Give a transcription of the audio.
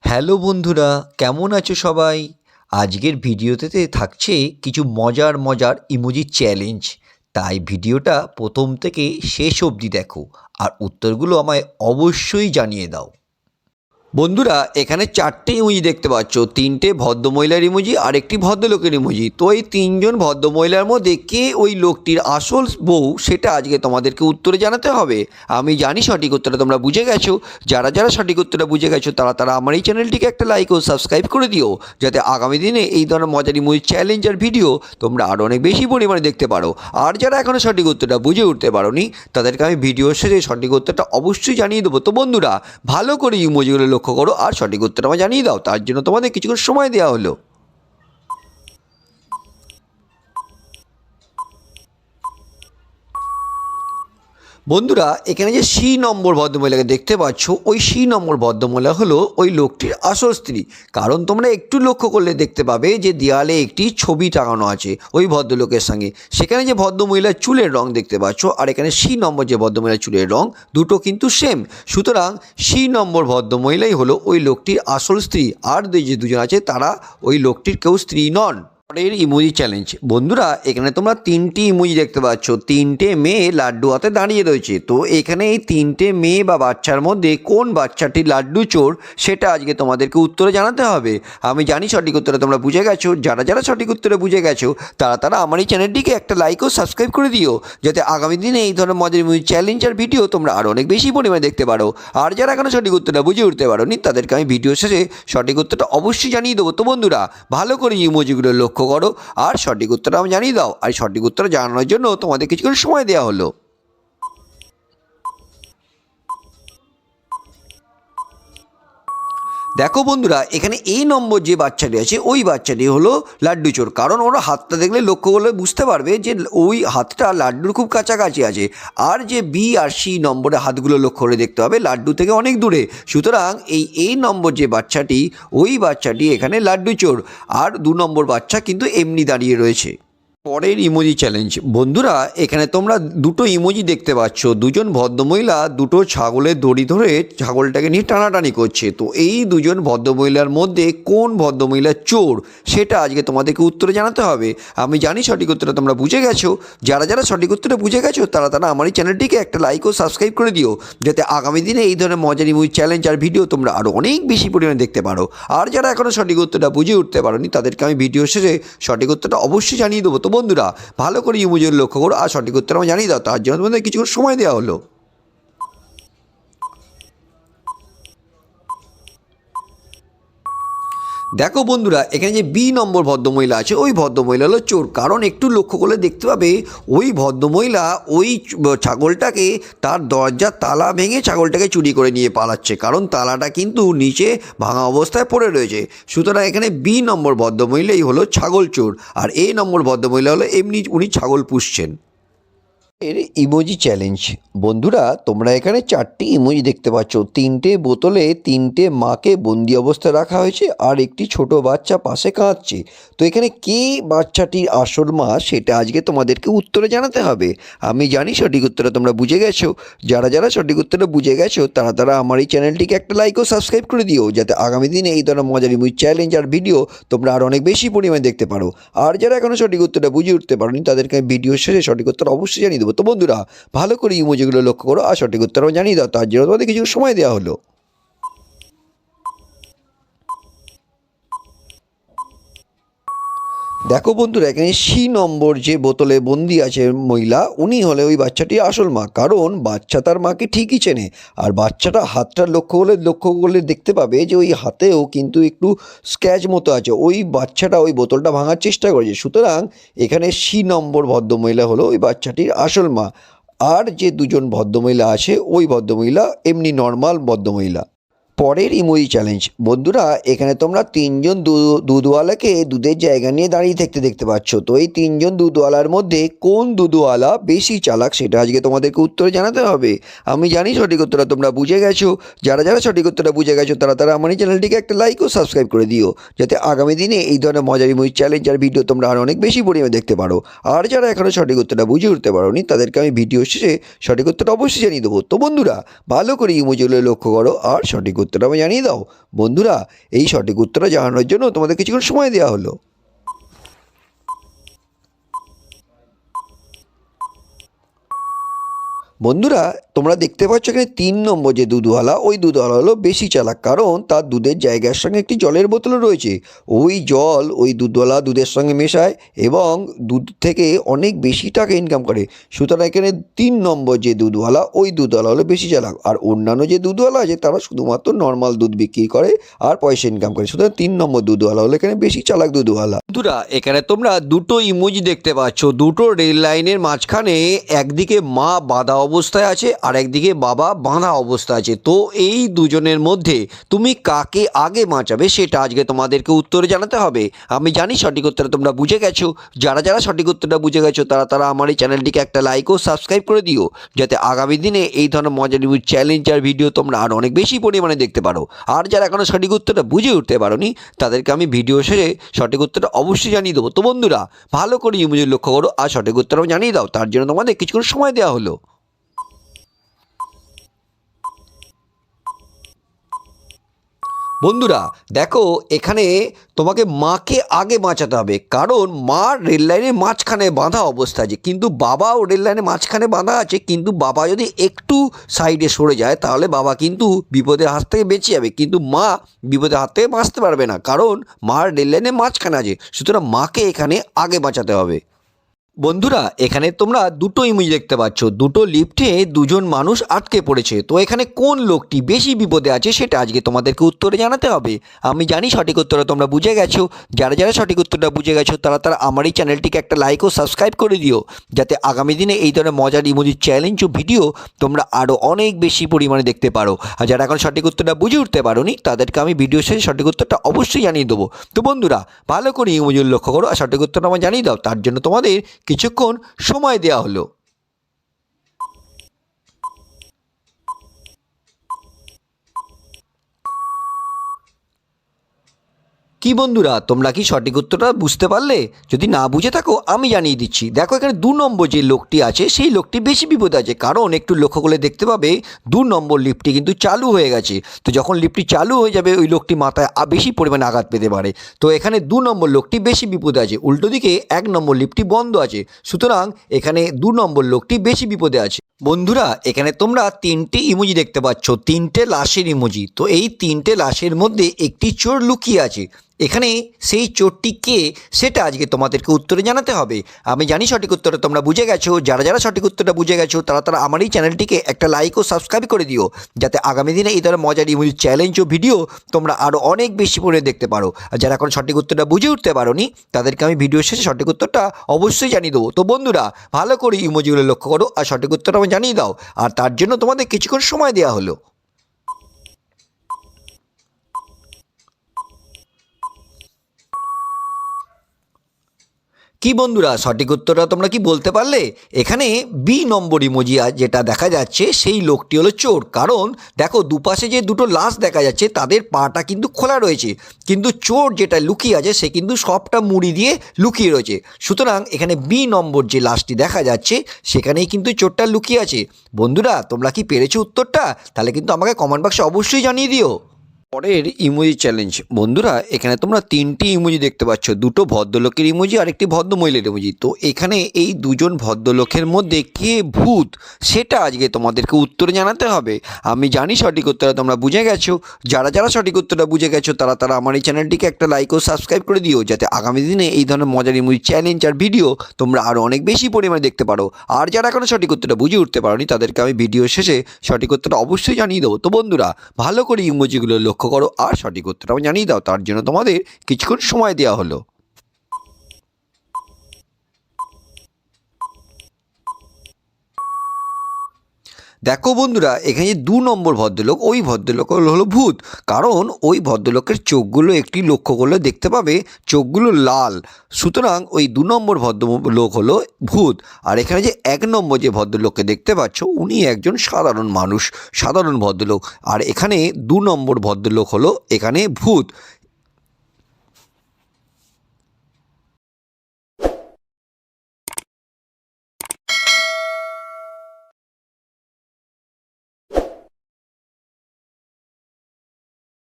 Hello বন্ধুরা, কেমন আছো সবাই? আজকের ভিডিওতে থাকছে কিছু মজার মজার ইমোজি চ্যালেঞ্জ। তাই ভিডিওটা প্রথম থেকে শেষ অবধি দেখো আর উত্তরগুলো আমায় অবশ্যই জানিয়ে দাও। বন্ধুরা, এখানে চারটে ইমোজি দেখতে পাচ্ছ, তিনটে ভদ্রমহিলার ইমোজি আর একটি ভদ্রলোকের ইমোজি। তো এই তিনজন ভদ্রমহিলার মধ্যে কে ওই লোকটির আসল বউ সেটা আজকে তোমাদেরকে উত্তরে জানাতে হবে। আমি জানি সঠিক উত্তরটা তোমরা বুঝে গেছো। যারা যারা সঠিক উত্তরটা বুঝে গেছো তারা আমার এই চ্যানেলটিকে একটা লাইক ও সাবস্ক্রাইব করে দিও, যাতে আগামী দিনে এই ধরনের মজার ইমোজি চ্যালেঞ্জ আর ভিডিও তোমরা আরও অনেক বেশি পরিমাণে দেখতে পারো। আর যারা এখনও সঠিক উত্তরটা বুঝে উঠতে পারোনি তাদেরকে আমি ভিডিও শেষে সঠিক উত্তরটা অবশ্যই জানিয়ে দেবো। তো বন্ধুরা, ভালো করে ইমোজিগুলো লক্ষ্য করো আর সঠিক উত্তরটা আমায় জানিয়ে দাও। তার জন্য তোমাদের কিছুক্ষণ সময় দেওয়া হলো। বন্ধুরা, এখানে যে সি নম্বর ভদ্রমহিলাকে দেখতে পাচ্ছ, ওই সি নম্বর ভদ্রমহিলা হলো ওই লোকটির আসল স্ত্রী। কারণ তোমরা একটু লক্ষ্য করলে দেখতে পাবে যে দেয়ালে একটি ছবি টাঙানো আছে ওই ভদ্রলোকের সঙ্গে। সেখানে যে ভদ্রমহিলার চুলের রং দেখতে পাচ্ছ আর এখানে সি নম্বর যে ভদ্রমহিলার চুলের রং, দুটো কিন্তু সেম। সুতরাং সি নম্বর ভদ্রমহিলাই হলো ওই লোকটির আসল স্ত্রী, আর যে দুজন আছে তারা ওই লোকটির কেউ স্ত্রী নন। পরের ইমোজি চ্যালেঞ্জ। বন্ধুরা, এখানে তোমরা তিনটি ইমোজি দেখতে পাচ্ছ, তিনটে মেয়ে লাড্ডু হাতে দাঁড়িয়ে রয়েছে। তো এখানে এই তিনটে মেয়ে বা বাচ্চার মধ্যে কোন বাচ্চাটি লাড্ডু চোর সেটা আজকে তোমাদেরকে উত্তরে জানাতে হবে। আমি জানি সঠিক উত্তরে তোমরা বুঝে গেছো। যারা যারা সঠিক উত্তরে বুঝে গেছো তারা আমার এই চ্যানেলটিকে একটা লাইক ও সাবস্ক্রাইব করে দিও, যাতে আগামী দিনে এই ধরনের মজার ইমোজি চ্যালেঞ্জ আর ভিডিও তোমরা আরও অনেক বেশি পরিমাণে দেখতে পারো। আর যারা এখনও সঠিক উত্তরটা বুঝে উঠতে পারোনি তাদেরকে আমি ভিডিও শেষে সঠিক উত্তরটা অবশ্যই জানিয়ে দেবো। তো বন্ধুরা, ভালো করে ইমোজিগুলো লক্ষ্য করো আর সঠিক উত্তরটা আমি জানিয়ে দাও। আর সঠিক উত্তর জানানোর জন্য তোমাদের কিছুক্ষণ সময় দেওয়া হলো। দেখো বন্ধুরা, এখানে এই নম্বর যে বাচ্চাটি আছে ওই বাচ্চাটি হলো লাড্ডু চোর। কারণ ওরা হাতটা দেখলে লক্ষ্য করলে বুঝতে পারবে যে ওই হাতটা লাড্ডুর খুব কাছাকাছি আছে। আর যে বি আর সি নম্বরের হাতগুলো লক্ষ্য করে দেখতে হবে লাড্ডু থেকে অনেক দূরে। সুতরাং এই নম্বর যে বাচ্চাটি ওই বাচ্চাটি এখানে লাড্ডু চোর, আর 2 নম্বর বাচ্চা কিন্তু এমনি দাঁড়িয়ে রয়েছে। পরের ইমোজি চ্যালেঞ্জ। বন্ধুরা, এখানে তোমরা দুটো ইমোজি দেখতে পাচ্ছ, দুজন ভদ্রমহিলা দুটো ছাগলের দড়ি ধরে ছাগলটাকে নিয়ে টানাটানি করছে। তো এই দুজন ভদ্রমহিলার মধ্যে কোন ভদ্রমহিলা চোর সেটা আজকে তোমাদেরকে উত্তরে জানাতে হবে। আমি জানি সঠিক উত্তরটা তোমরা বুঝে গেছো। যারা যারা সঠিক উত্তরটা বুঝে গেছো তারা আমার এই চ্যানেলটিকে একটা লাইক ও সাবস্ক্রাইব করে দিও, যাতে আগামী দিনে এই ধরনের মজার ইমোজি চ্যালেঞ্জ আর ভিডিও তোমরা আরও অনেক বেশি পরিমাণে দেখতে পারো। আর যারা এখনও সঠিক উত্তরটা বুঝে উঠতে পারোনি তাদেরকে আমি ভিডিও শেষে সঠিক উত্তরটা অবশ্যই জানিয়ে দেবো। তো বন্ধুরা, ভালো করে ইমোজিগুলো লক্ষ্য করো আর সঠিক উত্তর আমায় জানিয়ে দাও। তার জন্য তোমাদের কিছু সময় দেওয়া হলো। দেখো বন্ধুরা, এখানে যে বি নম্বর ভদ্রমহিলা আছে ওই ভদ্রমহিলা হলো চোর। কারণ একটু লক্ষ্য করলে দেখতে পাবে ওই ভদ্রমহিলা ওই ছাগলটাকে তার দরজার তালা ভেঙে ছাগলটাকে চুরি করে নিয়ে পালাচ্ছে, কারণ তালাটা কিন্তু নিচে ভাঙা অবস্থায় পড়ে রয়েছে। সুতরাং এখানে বি নম্বর ভদ্রমহিলাই হলো ছাগল চোর, আর এ নম্বর ভদ্রমহিলা হলো এমনি উনি ছাগল পুষছেন। এর ইমোজি চ্যালেঞ্জ। বন্ধুরা, তোমরা এখানে চারটি ইমোজি দেখতে পাচ্ছ, তিনটে বোতলে তিনটে মাকে বন্দি অবস্থায় রাখা হয়েছে আর একটি ছোট বাচ্চা পাশে কাঁদছে। তো এখানে কে বাচ্চাটির আসল মা সেটা আজকে তোমাদেরকে উত্তরে জানাতে হবে। আমি জানি সঠিক উত্তরটা তোমরা বুঝে গেছো। যারা যারা সঠিক উত্তরটা বুঝে গেছো তারা আমার এই চ্যানেলটিকে একটা লাইক ও সাবস্ক্রাইব করে দিও, যাতে আগামী দিনে এই ধরনের মজার ইমোজি চ্যালেঞ্জ আর ভিডিও তোমরা আরও অনেক বেশি পরিমাণে দেখতে পারো। আর যারা এখনও সঠিক উত্তরটা বুঝে উঠতে পারোনি তাদেরকে আমি ভিডিও শেষে সঠিক উত্তর অবশ্যই জানিয়ে দেবো। তো বন্ধুরা, ভালো করে ইমোজিগুলো লক্ষ্য করো আর সঠিক উত্তর জানিয়ে দাও। তার জন্য তোমাদের কিছু সময় দেওয়া হলো। দেখো বন্ধুরা, এখানে সি নম্বর যে বোতলে বন্দি আছে মহিলা, উনি হলে ওই বাচ্চাটির আসল মা। কারণ বাচ্চা তার মাকে ঠিকই চেনে, আর বাচ্চাটা হাতটা লক্ষ্য করলে দেখতে পাবে যে ওই হাতেও কিন্তু একটু স্ক্র্যাচ মতো আছে। ওই বাচ্চাটা ওই বোতলটা ভাঙার চেষ্টা করেছে। সুতরাং এখানে সি নম্বর ভদ্রমহিলা হলো ওই বাচ্চাটির আসল মা, আর যে দুজন ভদ্রমহিলা আছে ওই ভদ্রমহিলা এমনি নর্মাল ভদ্রমহিলা। পরের ইমোজি চ্যালেঞ্জ। বন্ধুরা, এখানে তোমরা তিনজন দুধওয়ালাকে দুধের জায়গা নিয়ে দাঁড়িয়ে থাকতে দেখতে পাচ্ছ। তো এই তিনজন দুধওয়ালার মধ্যে কোন দুধওয়ালা বেশি চালাক সেটা আজকে তোমাদেরকে উত্তরে জানাতে হবে। আমি জানি সঠিক উত্তরটা তোমরা বুঝে গেছো। যারা যারা সঠিক উত্তরটা বুঝে গেছো তারা আমার এই চ্যানেলটিকে একটা লাইক ও সাবস্ক্রাইব করে দিও, যাতে আগামী দিনে এই ধরনের মজার ইমোজি চ্যালেঞ্জ আর ভিডিও তোমরা আরও অনেক বেশি পরিমাণে দেখতে পারো। আর যারা এখনও সঠিক উত্তরটা বুঝে উঠতে পারোনি তাদেরকে আমি ভিডিও শেষে সঠিক উত্তরটা অবশ্যই জানিয়ে দেবো। তো বন্ধুরা, ভালো করে ইমোজিগুলো লক্ষ্য করো আর সঠিক উত্তরটা আমি জানিয়ে দাও। বন্ধুরা, এই সঠিক উত্তরটা জানানোর জন্য তোমাদের কিছুক্ষণ সময় দেওয়া হলো। বন্ধুরা, তোমরা দেখতে পাচ্ছ এখানে 3 নম্বর যে দুধওয়ালা, ওই দুধওয়ালা হলো বেশি চালাক, কারণ তার দুধের জায়গার সঙ্গে একটি জলের বোতলও রয়েছে। ওই জল ওই দুধওয়ালা দুধের সঙ্গে মেশায় এবং দুধ থেকে অনেক বেশি টাকা ইনকাম করে। সুতরাং এখানে 3 নম্বর যে দুধওয়ালা, ওই দুধওয়ালা হলো বেশি চালাক। আর অন্যান্য যে দুধওয়ালা আছে তারা শুধুমাত্র নর্মাল দুধ বিক্রি করে আর পয়সা ইনকাম করে। সুতরাং 3 নম্বর দুধওয়ালা হলো এখানে বেশি চালাক দুধওয়ালা। বন্ধুরা, এখানে তোমরা দুটো ইমোজি দেখতে পাচ্ছ। দুটো রেল লাইনের মাঝখানে একদিকে মা বাঁধা অবস্থায় আছে আর একদিকে বাবা বাঁধা অবস্থায় আছে। তো এই দুজনের মধ্যে তুমি কাকে আগে বাঁচাবে সেটা আজকে তোমাদেরকে উত্তরে জানাতে হবে। আমি জানি সঠিক উত্তরটা তোমরা বুঝে গেছো। যারা যারা সঠিক উত্তরটা বুঝে গেছো তারা আমার এই চ্যানেলটিকে একটা লাইক ও সাবস্ক্রাইব করে দিও, যাতে আগামী দিনে এই ধরনের মজার চ্যালেঞ্জ আর ভিডিও তোমরা আরও অনেক বেশি পরিমাণে দেখতে পারো। আর যারা এখনও সঠিক উত্তরটা বুঝে উঠতে পারোনি তাদেরকে আমি ভিডিও শেষে সঠিক উত্তরটা অবশ্যই জানিয়ে দেবো। তো বন্ধুরা, ভালো করে ইমোজি লক্ষ্য করো আর সঠিক উত্তরটাও জানিয়ে দাও। তার জন্য তোমাদের কিছুক্ষণ সময় দেওয়া হলো। বন্ধুরা দেখো, এখানে তোমাকে মাকে আগে বাঁচাতে হবে, কারণ মা রেল লাইনের মাঝখানে বাঁধা অবস্থা আছে, কিন্তু বাবাও রেল লাইনের মাঝখানে বাঁধা আছে। কিন্তু বাবা যদি একটু সাইডে সরে যায় তাহলে বাবা কিন্তু বিপদের হাত থেকে বেঁচে যাবে, কিন্তু মা বিপদের হাত থেকে বাঁচতে পারবে না, কারণ মা রেল লাইনের মাঝখানে আছে। সুতরাং মাকে এখানে আগে বাঁচাতে হবে। বন্ধুরা, এখানে তোমরা দুটো ইমেজ দেখতে পাচ্ছ। দুটো লিফটে দুজন মানুষ আটকে পড়েছে। তো এখানে কোন লোকটি বেশি বিপদে আছে সেটা আজকে তোমাদেরকে উত্তরে জানাতে হবে। আমি জানি সঠিক উত্তরটা তোমরা বুঝে গেছো। যারা যারা সঠিক উত্তরটা বুঝে গেছো তারা আমার এই চ্যানেলটিকে একটা লাইক ও সাবস্ক্রাইব করে দিও, যাতে আগামী দিনে এই ধরনের মজার ইমোজির চ্যালেঞ্জ ও ভিডিও তোমরা আরও অনেক বেশি পরিমাণে দেখতে পারো। আর যারা এখন সঠিক উত্তরটা বুঝে উঠতে পারোনি তাদেরকে আমি ভিডিও শেষে সঠিক উত্তরটা অবশ্যই জানিয়ে দেবো। তো বন্ধুরা, ভালো করে ইমোজির লক্ষ্য করো আর সঠিক উত্তরটা আমার জানিয়ে দাও। তার জন্য তোমাদের কিছুক্ষণ সময় দেওয়া হলো। কি বন্ধুরা, তোমরা কি সঠিক উত্তরটা বুঝতে পারলে? যদি না বুঝে থাকো আমি জানিয়ে দিচ্ছি। দেখো, এখানে 2 নম্বর যে লোকটি আছে সেই লোকটি বেশি বিপদে আছে, কারণ একটু লক্ষ্য করলে দেখতে পাবে 2 নম্বর লিফটটি কিন্তু চালু হয়ে গেছে। তো যখন লিফটটি চালু হয়ে যাবে ওই লোকটি মাথায় বেশি পরিমাণে আঘাত পেতে পারে। তো এখানে 2 নম্বর লোকটি বেশি বিপদে আছে, উল্টো দিকে 1 নম্বর লিফটটি বন্ধ আছে। সুতরাং এখানে 2 নম্বর লোকটি বেশি বিপদে আছে। বন্ধুরা, এখানে তোমরা 3টে ইমোজি দেখতে পাচ্ছ, 3টে লাশের ইমোজি। তো এই 3টে লাশের মধ্যে একটি চোর লুকিয়ে আছে। এখানে সেই চোরটি কে সেটা আজকে তোমাদেরকে উত্তরে জানাতে হবে। আমি জানি সঠিক উত্তরটা তোমরা বুঝে গেছো। যারা যারা সঠিক উত্তরটা বুঝে গেছো তারা আমার এই চ্যানেলটিকে একটা লাইক ও সাবস্ক্রাইব করে দিও, যাতে আগামী দিনে এই ধরনের মজার ইমোজি চ্যালেঞ্জ ও ভিডিও তোমরা আরও অনেক বেশি পরিমাণে দেখতে পারো। আর যারা এখন সঠিক উত্তরটা বুঝে উঠতে পারোনি তাদেরকে আমি ভিডিও শেষে সঠিক উত্তরটা অবশ্যই জানিয়ে দেবো। তো বন্ধুরা, ভালো করে ইমোজিগুলো লক্ষ্য করো আর সঠিক উত্তরটা আমি জানিয়ে দাও। আর তার জন্য তোমাদের কিছুক্ষণ সময় দেওয়া হলো। কি বন্ধুরা, সঠিক উত্তরটা তোমরা কি বলতে পারলে? এখানে বি নম্বর ইমোজি যেটা দেখা যাচ্ছে সেই লোকটি হলো চোর, কারণ দেখো দুপাশে যে দুটো লাশ দেখা যাচ্ছে তাদের পাটা কিন্তু খোলা রয়েছে, কিন্তু চোর যেটা লুকিয়ে আছে সে কিন্তু সবটা মুড়ি দিয়ে লুকিয়ে রয়েছে। সুতরাং এখানে বি নম্বর যে লাশটি দেখা যাচ্ছে সেখানেই কিন্তু চোরটা লুকিয়ে আছে। বন্ধুরা, তোমরা কি পেরেছো উত্তরটা? তাহলে কিন্তু আমাকে কমেন্ট বক্সে অবশ্যই জানিয়ে দিও। পরের ইমোজি চ্যালেঞ্জ। বন্ধুরা, এখানে তোমরা 3টি ইমোজি দেখতে পাচ্ছ, দুটো ভদ্রলোকের ইমোজি আর একটি ভদ্রমহিলার ইমোজি। তো এখানে এই দুজন ভদ্রলোকের মধ্যে কে ভূত সেটা আজকে তোমাদেরকে উত্তরে জানাতে হবে। আমি জানি সঠিক উত্তরটা তোমরা বুঝে গেছো। যারা যারা সঠিক উত্তরটা বুঝে গেছো তারা আমার এই চ্যানেলটিকে একটা লাইক ও সাবস্ক্রাইব করে দিও, যাতে আগামী দিনে এই ধরনের মজার ইমোজি চ্যালেঞ্জ আর ভিডিও তোমরা আরও অনেক বেশি পরিমাণে দেখতে পারো। আর যারা এখনও সঠিক উত্তরটা বুঝে উঠতে পারোনি তাদেরকে আমি ভিডিও শেষে সঠিক উত্তরটা অবশ্যই জানিয়ে দেবো। তো বন্ধুরা, ভালো করে ইমোজিগুলো লক্ষ্য করো আর সঠিক উত্তরটাও জানিয়ে দাও। তার জন্য তোমাদের কিছুক্ষণ সময় দেওয়া হলো। দেখো বন্ধুরা, এখানে যে 2 নম্বর ভদ্রলোক, ওই ভদ্রলোক হলো ভূত, কারণ ওই ভদ্রলোকের চোখগুলো একটি লক্ষ্য করলে দেখতে পাবে চোখগুলো লাল। সুতরাং ওই 2 নম্বর ভদ্রলোক হলো ভূত। আর এখানে যে 1 নম্বর যে ভদ্রলোককে দেখতে পাচ্ছ উনি একজন সাধারণ মানুষ, সাধারণ ভদ্রলোক। আর এখানে 2 নম্বর ভদ্রলোক হলো এখানে ভূত।